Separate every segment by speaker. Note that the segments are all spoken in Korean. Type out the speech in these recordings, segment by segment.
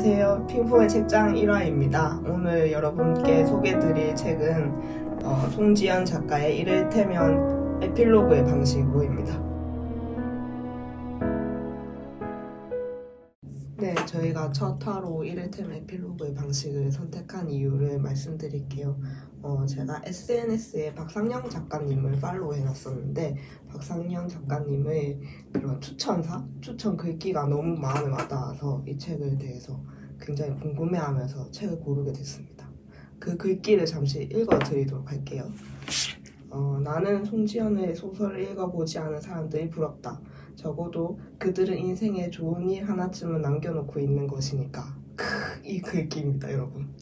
Speaker 1: 안녕하세요. 핑퐁의 책장 1화입니다. 오늘 여러분께 소개해드릴 책은 송지연 작가의 이를테면 에필로그의 방식으로입니다. 네, 저희가 첫 화로 이를테면 에필로그의 방식을 선택한 이유를 말씀드릴게요. 제가 SNS에 박상영 작가님을 팔로우 해놨었는데 박상영 작가님의 그런 추천 글귀가 너무 마음에 와닿아서 이 책에 대해서 굉장히 궁금해하면서 책을 고르게 됐습니다. 그 글귀를 잠시 읽어드리도록 할게요. 나는 송지연의 소설을 읽어보지 않은 사람들이 부럽다. 적어도 그들은 인생에 좋은 일 하나쯤은 남겨놓고 있는 것이니까. 이 글귀입니다, 여러분.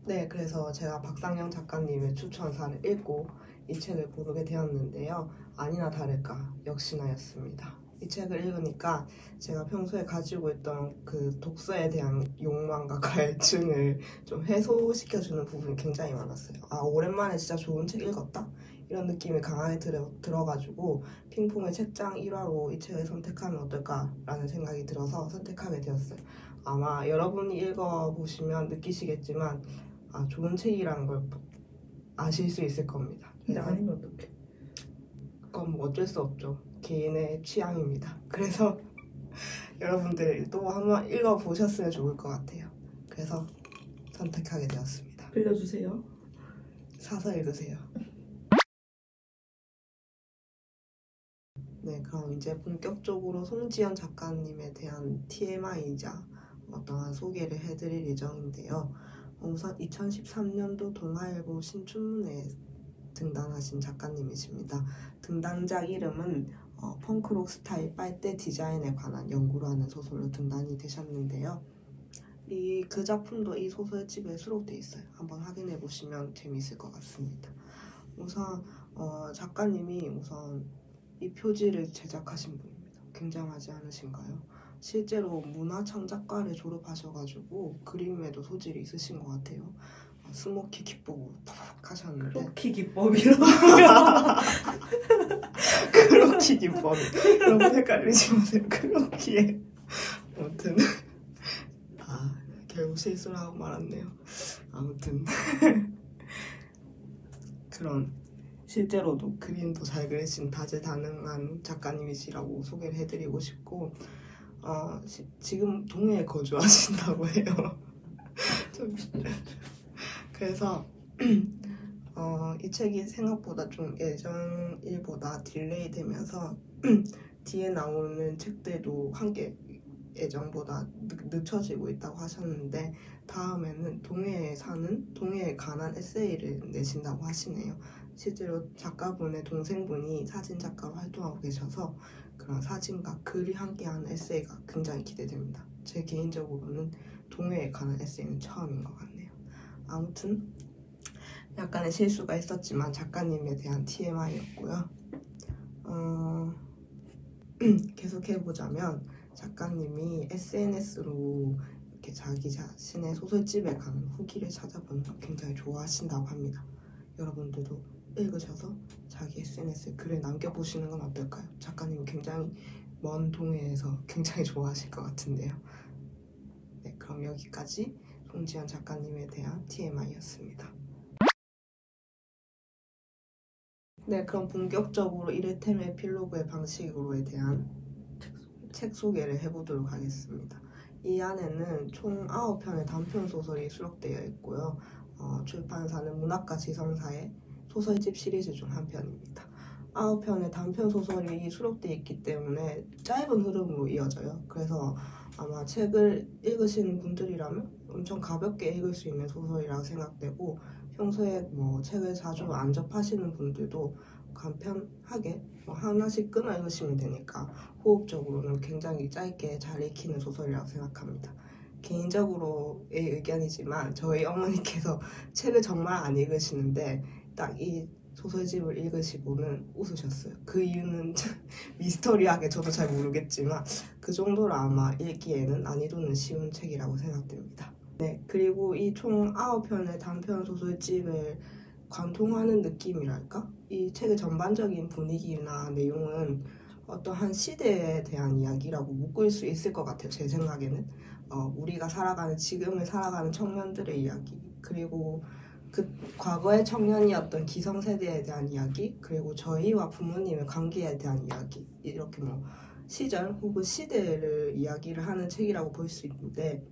Speaker 1: 네, 그래서 제가 박상영 작가님의 추천사를 읽고 이 책을 고르게 되었는데요. 아니나 다를까 역시나였습니다. 이 책을 읽으니까 제가 평소에 가지고 있던 그 독서에 대한 욕망과 갈증을 좀 해소시켜주는 부분이 굉장히 많았어요. 오랜만에 진짜 좋은 책 읽었다? 이런 느낌이 강하게 들어가지고 핑퐁의 책장 1화로 이 책을 선택하면 어떨까라는 생각이 들어서 선택하게 되었어요. 아마 여러분이 읽어보시면 느끼시겠지만 좋은 책이라는 걸 아실 수 있을 겁니다.
Speaker 2: 근데 아니면 어떡해?
Speaker 1: 그건 뭐 어쩔 수 없죠. 개인의 취향입니다. 그래서 여러분들도 한번 읽어보셨으면 좋을 것 같아요. 그래서 선택하게 되었습니다.
Speaker 2: 빌려주세요.
Speaker 1: 사서 읽으세요. 네, 그럼 이제 본격적으로 송지연 작가님에 대한 TMI이자 어떠한 소개를 해드릴 예정인데요. 우선 2013년도 동아일보 신춘문회에 등단하신 작가님이십니다. 등단작 이름은 펑크록 스타일 빨대 디자인에 관한 연구를 하는 소설로 등단이 되셨는데요. 그 작품도 이 소설집에 수록되어 있어요. 한번 확인해 보시면 재미있을 것 같습니다. 우선 작가님이 이 표지를 제작하신 분입니다. 굉장하지 않으신가요? 실제로 문화창작과를 졸업하셔가지고 그림에도 소질이 있으신 것 같아요. 스모키 기법으로 팍 하셨는데
Speaker 2: 크로키 기법이라고
Speaker 1: 크로키 기법 여러분 헷갈리지 마세요. 크로키에 아무튼 결국 실수를 하고 말았네요. 아무튼 그런 실제로도 그림도 잘 그리신 다재다능한 작가님이시라고 소개를 해드리고 싶고 지금 동해에 거주하신다고 해요. 그래서 이 책이 생각보다 좀 예전 일보다 딜레이 되면서 뒤에 나오는 책들도 한 개 예전보다 늦춰지고 있다고 하셨는데 다음에는 동해에 관한 에세이를 내신다고 하시네요. 실제로 작가분의 동생분이 사진작가로 활동하고 계셔서 그런 사진과 글이 함께하는 에세이가 굉장히 기대됩니다. 제 개인적으로는 동해에 관한 에세이는 처음인 것 같네요. 아무튼 약간의 실수가 있었지만 작가님에 대한 TMI였고요. 계속해보자면 작가님이 SNS로 이렇게 자기 자신의 소설집에 관한 후기를 찾아보는 걸 굉장히 좋아하신다고 합니다. 여러분들도 읽으셔서 자기 SNS에 글을 남겨보시는 건 어떨까요? 작가님 굉장히 먼 동해에서 굉장히 좋아하실 것 같은데요. 네, 그럼 여기까지 송지연 작가님에 대한 TMI였습니다. 네, 그럼 본격적으로 이를테면 에필로그의 방식으로에 대한 책 소개를 해보도록 하겠습니다. 이 안에는 총 9편의 단편소설이 수록되어 있고요. 출판사는 문학과 지성사의 소설집 시리즈 중 한 편입니다. 9편의 단편소설이 수록되어 있기 때문에 짧은 흐름으로 이어져요. 그래서 아마 책을 읽으시는 분들이라면 엄청 가볍게 읽을 수 있는 소설이라고 생각되고 평소에 책을 자주 안 접하시는 분들도 간편하게 하나씩 끊어 읽으시면 되니까 호흡적으로는 굉장히 짧게 잘 읽히는 소설이라고 생각합니다. 개인적으로의 의견이지만 저희 어머니께서 책을 정말 안 읽으시는데 딱 이 소설집을 읽으시고는 웃으셨어요. 그 이유는 미스터리하게 저도 잘 모르겠지만 그 정도로 아마 읽기에는 난이도는 쉬운 책이라고 생각됩니다. 네, 그리고 이 총 9편의 단편 소설집을 관통하는 느낌이랄까? 이 책의 전반적인 분위기나 내용은 어떠한 시대에 대한 이야기라고 묶을 수 있을 것 같아요. 제 생각에는 우리가 살아가는 지금을 살아가는 청년들의 이야기, 그리고 그 과거의 청년이었던 기성세대에 대한 이야기, 그리고 저희와 부모님의 관계에 대한 이야기, 이렇게 뭐 시절 혹은 시대를 이야기를 하는 책이라고 볼 수 있는데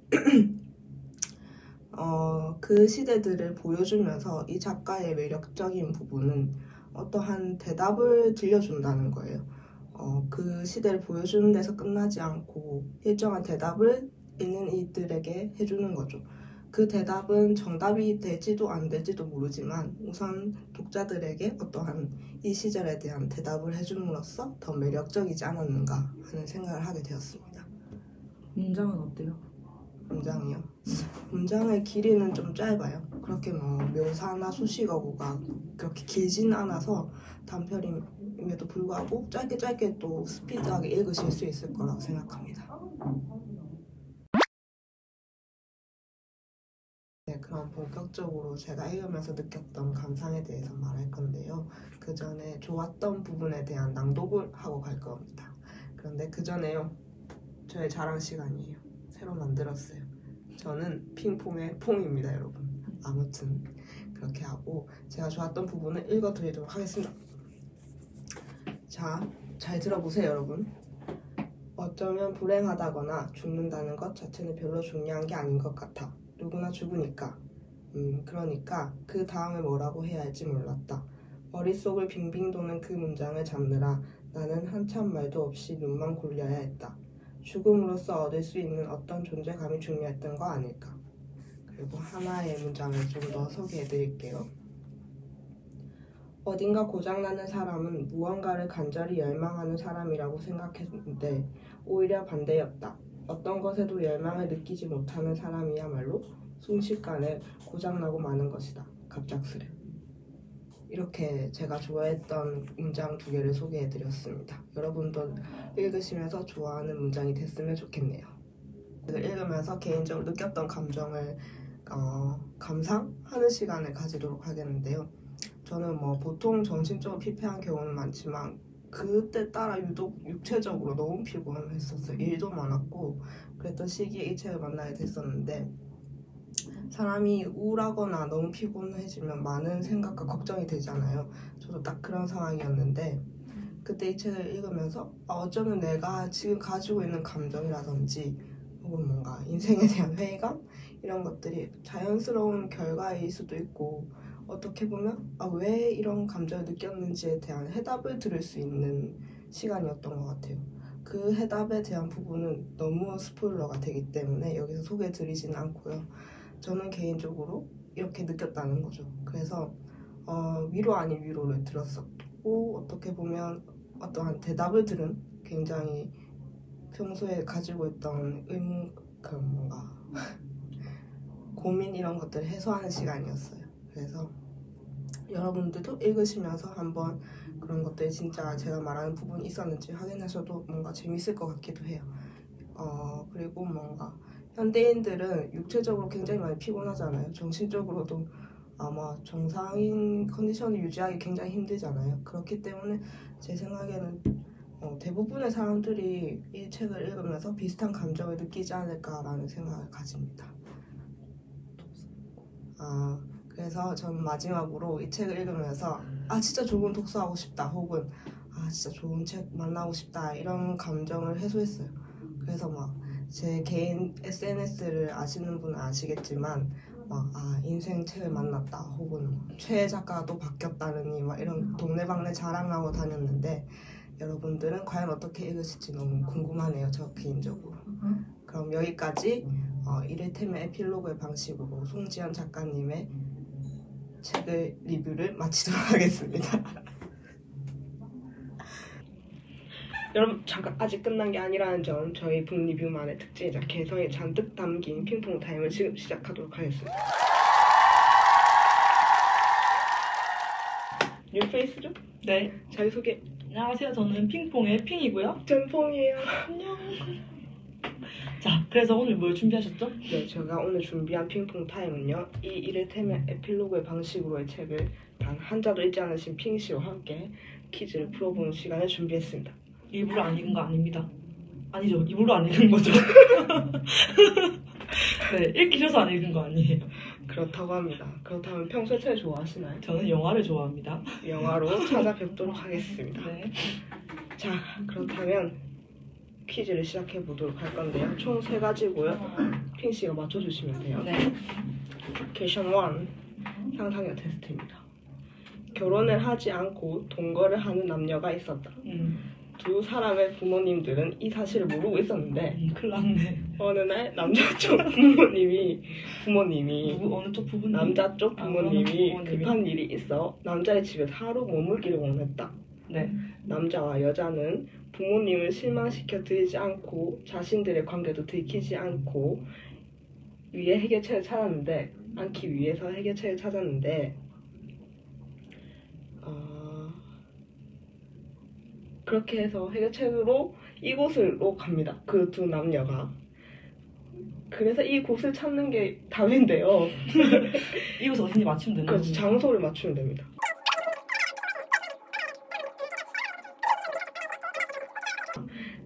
Speaker 1: 그 시대들을 보여주면서 이 작가의 매력적인 부분은 어떠한 대답을 들려준다는 거예요. 그 시대를 보여주는 데서 끝나지 않고 일정한 대답을 있는 이들에게 해주는 거죠. 그 대답은 정답이 될지도 안 될지도 모르지만 우선 독자들에게 어떠한 이 시절에 대한 대답을 해줌으로써 더 매력적이지 않았는가 하는 생각을 하게 되었습니다.
Speaker 2: 문장은 어때요?
Speaker 1: 문장이요? 문장의 길이는 좀 짧아요. 그렇게 뭐 묘사나 수식어구가 그렇게 길진 않아서 단편임에도 불구하고 짧게 또 스피드하게 읽으실 수 있을 거라고 생각합니다. 네, 그럼 본격적으로 제가 읽으면서 느꼈던 감상에 대해서 말할 건데요. 그 전에 좋았던 부분에 대한 낭독을 하고 갈 겁니다. 그런데 그 전에요, 저의 자랑 시간이에요. 새로 만들었어요. 저는 핑퐁의 퐁입니다, 여러분. 아무튼 그렇게 하고 제가 좋았던 부분을 읽어드리도록 하겠습니다. 자, 잘 들어보세요, 여러분. 어쩌면 불행하다거나 죽는다는 것 자체는 별로 중요한 게 아닌 것 같아. 누구나 죽으니까. 그러니까 그 다음에 뭐라고 해야 할지 몰랐다. 머릿속을 빙빙 도는 그 문장을 잡느라 나는 한참 말도 없이 눈만 굴려야 했다. 죽음으로써 얻을 수 있는 어떤 존재감이 중요했던 거 아닐까. 그리고 하나의 문장을 좀 더 소개해드릴게요. 어딘가 고장나는 사람은 무언가를 간절히 열망하는 사람이라고 생각했는데 오히려 반대였다. 어떤 것에도 열망을 느끼지 못하는 사람이야말로 순식간에 고장나고 마는 것이다. 갑작스레. 이렇게 제가 좋아했던 문장 2개를 소개해드렸습니다. 여러분도 읽으시면서 좋아하는 문장이 됐으면 좋겠네요. 읽으면서 개인적으로 느꼈던 감정을 감상하는 시간을 가지도록 하겠는데요. 저는 뭐 보통 정신적으로 피폐한 경우는 많지만 그때 따라 유독 육체적으로 너무 피곤했었어요. 일도 많았고 그랬던 시기에 이 책을 만나게 됐었는데, 사람이 우울하거나 너무 피곤해지면 많은 생각과 걱정이 되잖아요. 저도 딱 그런 상황이었는데 그때 이 책을 읽으면서 어쩌면 내가 지금 가지고 있는 감정이라든지 혹은 뭔가 인생에 대한 회의감? 이런 것들이 자연스러운 결과일 수도 있고, 어떻게 보면 왜 이런 감정을 느꼈는지에 대한 해답을 들을 수 있는 시간이었던 것 같아요. 그 해답에 대한 부분은 너무 스포일러가 되기 때문에 여기서 소개해드리지는 않고요. 저는 개인적으로 이렇게 느꼈다는 거죠. 그래서 위로 아닌 위로를 들었었고, 어떻게 보면 어떠한 대답을 들은 굉장히 평소에 가지고 있던 의문, 뭔가 고민 이런 것들을 해소하는 시간이었어요. 그래서 여러분들도 읽으시면서 한번 그런 것들이 진짜 제가 말하는 부분이 있었는지 확인하셔도 뭔가 재밌을 것 같기도 해요. 그리고 뭔가 현대인들은 육체적으로 굉장히 많이 피곤하잖아요. 정신적으로도 아마 정상인 컨디션을 유지하기 굉장히 힘들잖아요. 그렇기 때문에 제 생각에는 대부분의 사람들이 이 책을 읽으면서 비슷한 감정을 느끼지 않을까라는 생각을 가집니다. 그래서 전 마지막으로 이 책을 읽으면서 진짜 좋은 독서하고 싶다, 혹은 진짜 좋은 책 만나고 싶다, 이런 감정을 해소했어요. 그래서 막 제 개인 SNS를 아시는 분은 아시겠지만 인생 책을 만났다, 혹은 최애 작가가 또 바뀌었다느니 막 이런 동네방네 자랑하고 다녔는데, 여러분들은 과연 어떻게 읽으실지 너무 궁금하네요, 저 개인적으로. 그럼 여기까지 이를테면 에필로그의 방식으로 송지연 작가님의 책을 리뷰를 마치도록 하겠습니다. 여러분, 잠깐, 아직 끝난 게 아니라는 점, 저희 북리뷰만의 특징이자 개성이 잔뜩 담긴 핑퐁 타임을 지금 시작하도록 하겠습니다. 뉴페이스죠?
Speaker 2: 네.
Speaker 1: 자기소개.
Speaker 2: 안녕하세요. 저는 핑퐁의 핑이고요.
Speaker 1: 전 퐁이에요.
Speaker 2: 안녕. 자, 그래서 오늘 뭘 준비하셨죠?
Speaker 1: 네, 제가 오늘 준비한 핑퐁 타임은요, 이 이를테면 에필로그의 방식으로의 책을 단 한 자도 읽지 않으신 핑 씨와 함께 퀴즈를 풀어보는 시간을 준비했습니다.
Speaker 2: 일부러 안 읽은 거 아닙니다. 아니죠. 일부러 안 읽은 거죠. 네, 읽기 싫어서 안 읽은 거 아니에요.
Speaker 1: 그렇다고 합니다. 그렇다면 평소에 책 좋아하시나요?
Speaker 2: 저는 영화를 좋아합니다.
Speaker 1: 영화로 찾아뵙도록 하겠습니다.
Speaker 2: 네.
Speaker 1: 자, 그렇다면 퀴즈를 시작해 보도록 할 건데요. 총 3가지고요. 핑 씨가 맞춰주시면 돼요.
Speaker 2: 네.
Speaker 1: 퀘션 1, 상상력 테스트입니다. 결혼을 하지 않고 동거를 하는 남녀가 있었다. 두 사람의 부모님들은 이 사실을 모르고 있었는데
Speaker 2: 큰일 났네.
Speaker 1: 어느 날 남자 쪽 부모님이
Speaker 2: 누구 어느 쪽 부모님?
Speaker 1: 남자 쪽 부모님이
Speaker 2: 부모님이?
Speaker 1: 급한 일이 있어 남자의 집에 하루 머물기를 원했다.
Speaker 2: 네.
Speaker 1: 남자와 여자는 부모님을 실망시켜 드리지 않고 자신들의 관계도 들키지 않고 위해 해결책을 찾았는데 않기 위해서 해결책을 찾았는데 그렇게 해서 해결책으로 이곳으로 갑니다. 그 두 남녀가. 그래서 이 곳을 찾는 게 답인데요.
Speaker 2: 이곳 어딘지 맞추면 되는
Speaker 1: 그렇지,
Speaker 2: 거죠?
Speaker 1: 장소를 맞추면 됩니다.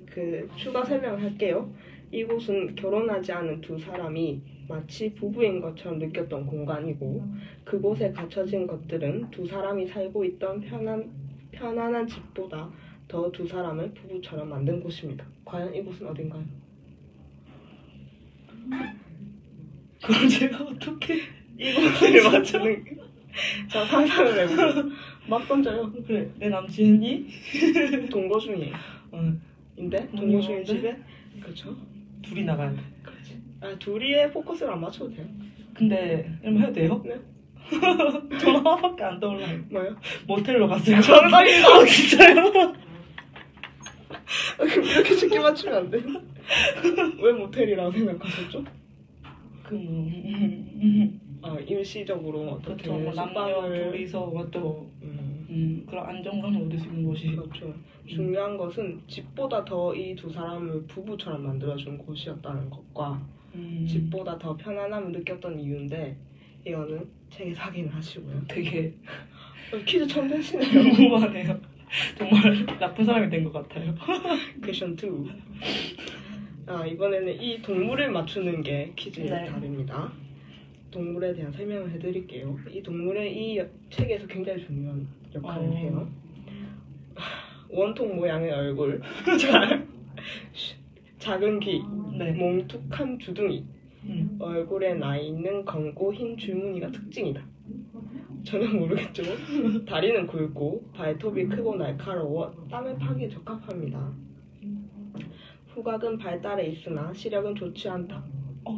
Speaker 1: 그 추가 설명을 할게요. 이곳은 결혼하지 않은 두 사람이 마치 부부인 것처럼 느꼈던 공간이고 그곳에 갖춰진 것들은 두 사람이 살고 있던 편안한 집보다 더 두 사람을 부부처럼 만든 곳입니다. 과연 이곳은 어딘가요?
Speaker 2: 그럼 제가 어떻게
Speaker 1: 이곳을 맞추는 자, 상상을 해보세요. 막 던져요.
Speaker 2: 그래 내 남친이
Speaker 1: 동거 중이에요. 인데 동거 중인 집에 그렇죠.
Speaker 2: 둘이 나가야 돼.
Speaker 1: 그렇지. 아, 둘이의 포커스를 안 맞춰도 돼요.
Speaker 2: 근데 이러면 해도 돼요?
Speaker 1: 네.
Speaker 2: 저 하나밖에 안 떠올라요.
Speaker 1: 뭐요?
Speaker 2: 모텔로 갔어요.
Speaker 1: 정답이다.
Speaker 2: 진짜요?
Speaker 1: 이렇게 쉽게 맞추면 안 돼요. 왜 모텔이라고 생각하셨죠? 일시적으로 어떻게
Speaker 2: 그렇죠. 뭐 남녀
Speaker 1: 숙박을
Speaker 2: 둘이서 또 그런 안정감을 얻을 수 있는 곳이.
Speaker 1: 그렇죠. 중요한 것은 집보다 더 이 두 사람을 부부처럼 만들어준 곳이었다는 것과 집보다 더 편안함을 느꼈던 이유인데 이거는 책에서 확인을 하시고요.
Speaker 2: 되게
Speaker 1: 퀴즈 처음 되시네요.
Speaker 2: 궁금하네요. 정말 나쁜 사람이 된 것 같아요.
Speaker 1: 퀘션 2. 이번에는 이 동물을 맞추는 게 퀴즈의
Speaker 2: 네.
Speaker 1: 답입니다. 동물에 대한 설명을 해드릴게요. 이 동물은 이 책에서 굉장히 중요한 역할을 해요. 원통 모양의 얼굴, 작은 귀,
Speaker 2: 네.
Speaker 1: 몽툭한 주둥이, 얼굴에 나 있는 검고 흰 줄무늬가 특징이다. 전혀 모르겠죠? 다리는 굵고 발톱이 크고 날카로워 땀을 파기에 적합합니다. 후각은 발달해 있으나 시력은 좋지 않다.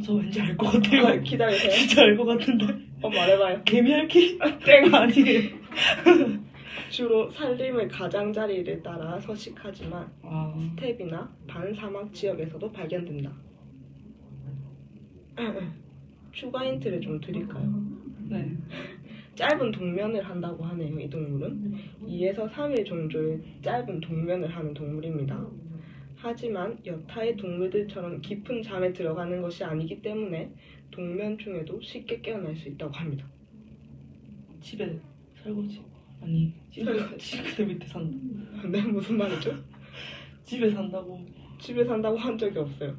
Speaker 2: 저 왠지 알 것 같아요.
Speaker 1: 기다리세요.
Speaker 2: 진짜 알 것 같은데.
Speaker 1: 말해봐요.
Speaker 2: 개미핥기?
Speaker 1: 땡!
Speaker 2: 아니에요.
Speaker 1: 주로 살림의 가장자리를 따라 서식하지만 스텝이나 반사막 지역에서도 발견된다. 추가 힌트를 좀 드릴까요?
Speaker 2: 네.
Speaker 1: 짧은 동면을 한다고 하네요. 이 동물은 2에서 3일 정도의 짧은 동면을 하는 동물입니다. 하지만 여타의 동물들처럼 깊은 잠에 들어가는 것이 아니기 때문에 동면 중에도 쉽게 깨어날 수 있다고 합니다.
Speaker 2: 집에 설거지? 아니 싱크대 밑에 산다.
Speaker 1: 네, 무슨 말이죠?
Speaker 2: 집에 산다고.
Speaker 1: 집에 산다고 한 적이 없어요.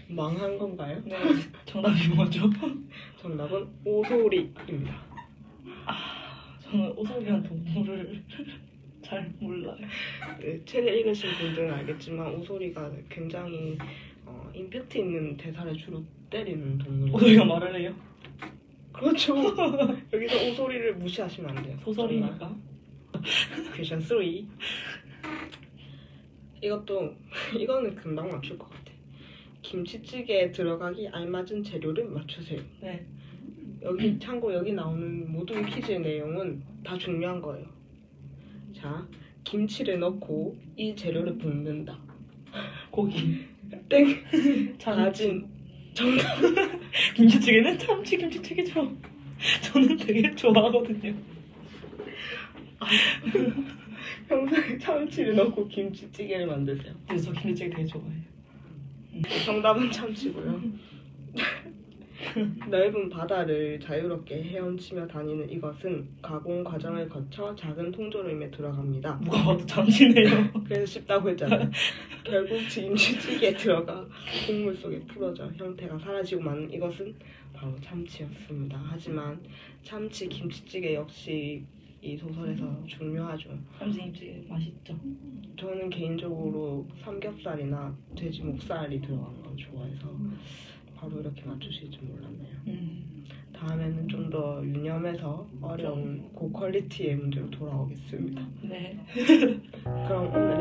Speaker 1: 망한 건가요?
Speaker 2: 네. 정답이 뭐죠?
Speaker 1: 정답은 오소리입니다.
Speaker 2: 저는 오소리한 동물을 잘 몰라요.
Speaker 1: 네, 책을 읽으신 분들은 알겠지만 오소리가 굉장히 임팩트 있는 대사를 주로 때리는 동물이에요.
Speaker 2: 오소리가 말을 해요?
Speaker 1: 그렇죠. 여기서 오소리를 무시하시면 안 돼요.
Speaker 2: 소설이니까.
Speaker 1: 퀘션 3. 이거는 금방 맞출 것 같아. 김치찌개에 들어가기 알맞은 재료를 맞추세요.
Speaker 2: 네.
Speaker 1: 참고 여기 나오는 모든 퀴즈의 내용은 다 중요한 거예요. 자, 김치를 넣고 이 재료를 볶는다.
Speaker 2: 고기.
Speaker 1: 땡. 다진. 정답.
Speaker 2: 김치찌개는 참치 김치찌개죠. 저는 되게 좋아하거든요.
Speaker 1: 평소에 참치를 넣고 김치찌개를 만드세요.
Speaker 2: 그래서 김치찌개 되게 좋아해요.
Speaker 1: 정답은 참치고요. 넓은 바다를 자유롭게 헤엄치며 다니는 이것은 가공 과정을 거쳐 작은 통조림에 들어갑니다.
Speaker 2: 누가 봐도 잠시네요.
Speaker 1: 그래서 쉽다고 했잖아요. 결국 김치찌개에 들어가 국물 속에 풀어져 형태가 사라지고 마는 이것은 바로 참치였습니다. 하지만 참치 김치찌개 역시 이 소설에서 중요하죠.
Speaker 2: 참치김치 맛있죠.
Speaker 1: 저는 개인적으로 삼겹살이나 돼지 목살이 들어간 걸 좋아해서 바로 이렇게 맞추실 줄 몰랐네요. 다음에는 좀 더 유념해서 어려운 고퀄리티의 문제로 돌아오겠습니다.
Speaker 2: 네.
Speaker 1: 그럼 오늘